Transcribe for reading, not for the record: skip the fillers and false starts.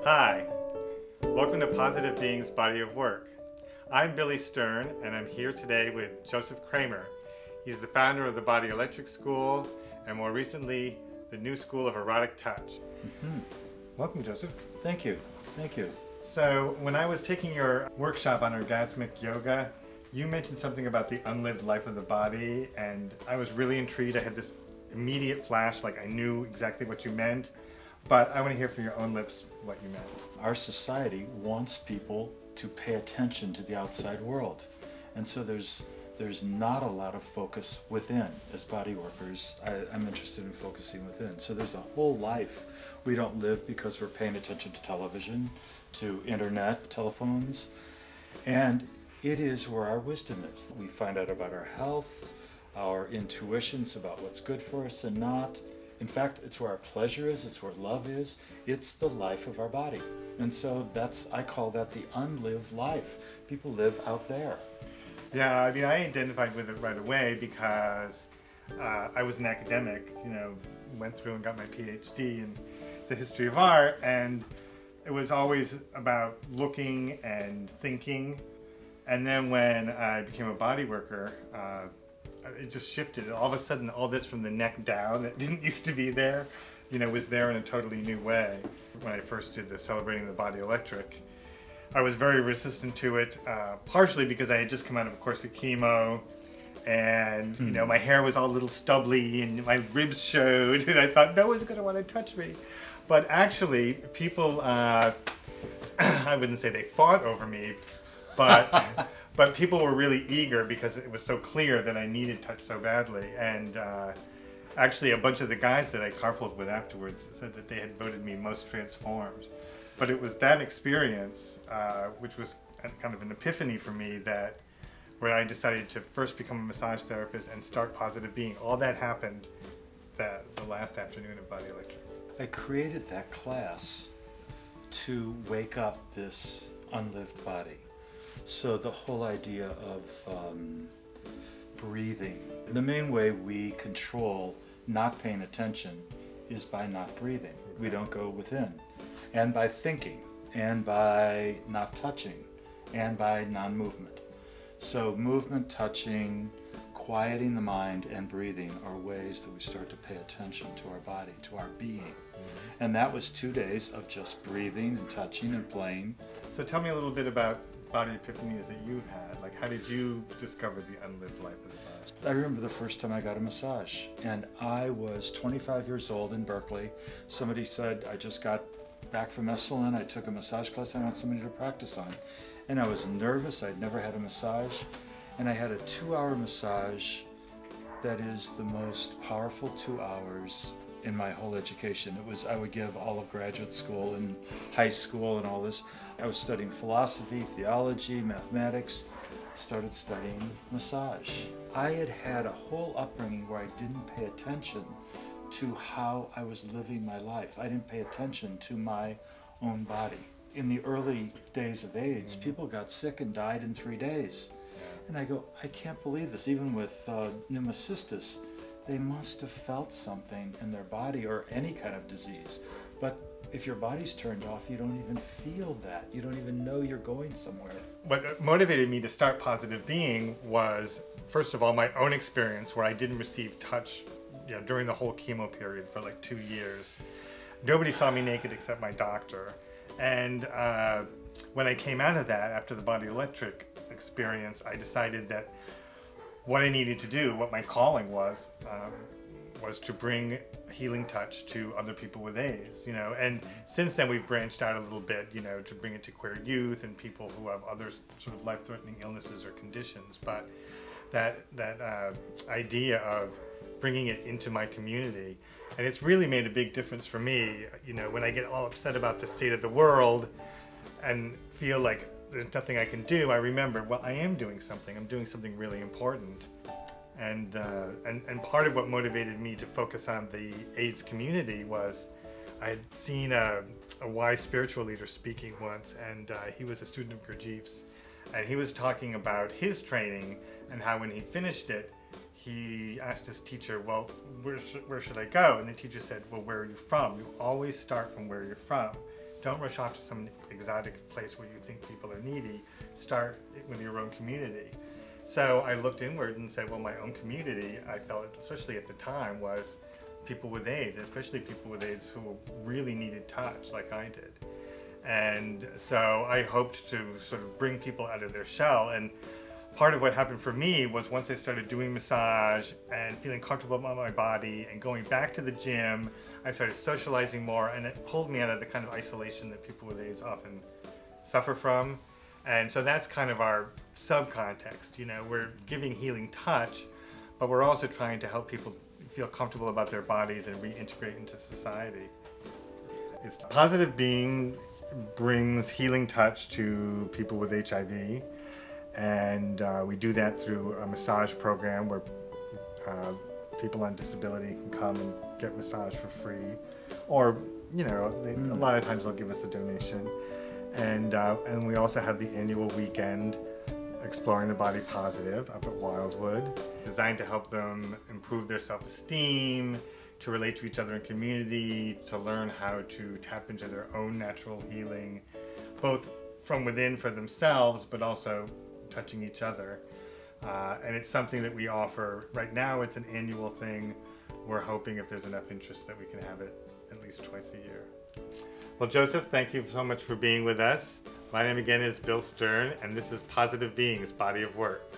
Hi, welcome to Positive Being's Body of Work. I'm Billy Stern, and I'm here today with Joseph Kramer. He's the founder of the Body Electric School, and more recently, the new school of Erotic Touch. Welcome, Joseph. Thank you. Thank you. So, when I was taking your workshop on orgasmic yoga, you mentioned something about the unlived life of the body, and I was really intrigued. I had this immediate flash, like I knew exactly what you meant, but I want to hear from your own lips what you meant. Our society wants people to pay attention to the outside world, and so there's not a lot of focus within. As body workers, I'm interested in focusing within. So there's a whole life we don't live because we're paying attention to television, to internet, telephones, and it is where our wisdom is. We find out about our health, our intuitions about what's good for us and not. In fact, it's where our pleasure is, it's where love is. It's the life of our body. And so I call that the unlived life. People live out there. Yeah, I mean, I identified with it right away because I was an academic, went through and got my PhD in the history of art, and it was always about looking and thinking. And then when I became a body worker, it just shifted. All of a sudden, all this from the neck down that didn't used to be there, was there in a totally new way. When I first did the Celebrating the Body Electric, I was very resistant to it, partially because I had just come out of a course of chemo, and my hair was all a little stubbly and my ribs showed, and I thought no one's going to want to touch me. But actually, people, I wouldn't say they fought over me, but but people were really eager because it was so clear that I needed touch so badly. And actually, a bunch of the guys that I carpooled with afterwards said that they had voted me most transformed. But it was that experience, which was kind of an epiphany for me, that where I decided to first become a massage therapist and start Positive Being. All that happened the last afternoon of Body Electric. I created that class to wake up this unlived body. So the whole idea of breathing. The main way we control not paying attention is by not breathing. We don't go within. And by thinking, and by not touching, and by non-movement. So movement, touching, quieting the mind, and breathing are ways that we start to pay attention to our body, to our being. And that was 2 days of just breathing and touching and playing. So tell me a little bit about body epiphanies that you've had. Like, how did you discover the unlived life of the body? I remember the first time I got a massage, and I was 25 years old in Berkeley. Somebody said, I just got back from Esalen, I took a massage class I want somebody to practice on. And I was nervous, I'd never had a massage, and I had a 2-hour massage that is the most powerful 2 hours in my whole education. I would give all of graduate school and high school and all this. I was studying philosophy, theology, mathematics, started studying massage. I had had a whole upbringing where I didn't pay attention to how I was living my life. I didn't pay attention to my own body. In the early days of AIDS, people got sick and died in 3 days. And I go, I can't believe this. Even with pneumocystis, they must have felt something in their body, or any kind of disease. But if your body's turned off, you don't even feel that. You don't even know you're going somewhere. What motivated me to start Positive Being was, first of all, my own experience where I didn't receive touch during the whole chemo period for like 2 years. Nobody saw me naked except my doctor. And when I came out of that, after the Body Electric experience, I decided that what I needed to do, what my calling was to bring healing touch to other people with AIDS, And since then, we've branched out a little bit, to bring it to queer youth and people who have other sort of life-threatening illnesses or conditions. But that idea of bringing it into my community, and it's really made a big difference for me. When I get all upset about the state of the world and feel like there's nothing I can do, I remember, well, I am doing something. I'm doing something really important. And part of what motivated me to focus on the AIDS community was I had seen a wise spiritual leader speaking once, and he was a student of Gurdjieff's, and he was talking about his training and how when he finished it, he asked his teacher, well, where should I go? And the teacher said, well, where are you from? You always start from where you're from. Don't rush off to some exotic place where you think people are needy. Start with your own community. So I looked inward and said, well, my own community, I felt, especially at the time, was people with AIDS, especially people with AIDS who really needed touch like I did. And so I hoped to sort of bring people out of their shell. And part of what happened for me was once I started doing massage and feeling comfortable about my body and going back to the gym, I started socializing more, and it pulled me out of the kind of isolation that people with AIDS often suffer from. And so that's kind of our subcontext. You know, we're giving healing touch, but we're also trying to help people feel comfortable about their bodies and reintegrate into society. It's Positive Being brings healing touch to people with HIV, and we do that through a massage program where people on disability can come and get massage for free, or you know, a lot of times they'll give us a donation. And we also have the annual weekend, Exploring the Body Positive, up at Wildwood, designed to help them improve their self-esteem, to relate to each other in community, to learn how to tap into their own natural healing, both from within for themselves, but also touching each other. And it's something that we offer right now. It's an annual thing. We're hoping if there's enough interest that we can have it at least twice a year. Well, Joseph, thank you so much for being with us. My name again is Bill Stern, and this is Positive Being's Body of Work.